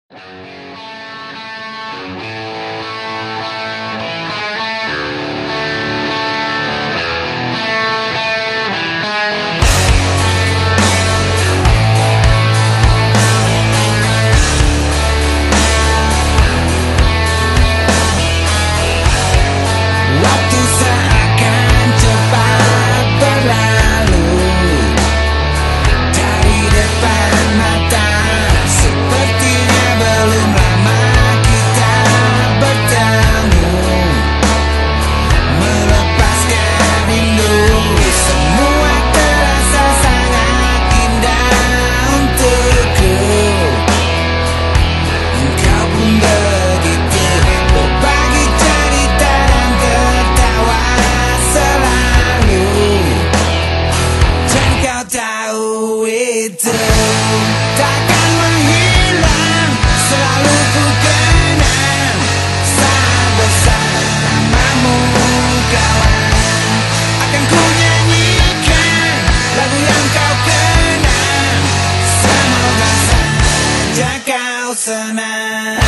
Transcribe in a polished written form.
Waktu seakan cepat berlalu dari depan mata, sepertinya belum lama kita bertemu. Melepaskan rindu, semua terasa sangat indah untukku. Engkau pun begitu, berbagi cerita dan tertawa selalu. Dan kau tahu itu takkan menghilang, selalu ku kenang saat bersamamu kawan. Akan ku nyanyikan lagu yang kau kenang, semoga saja kau senang.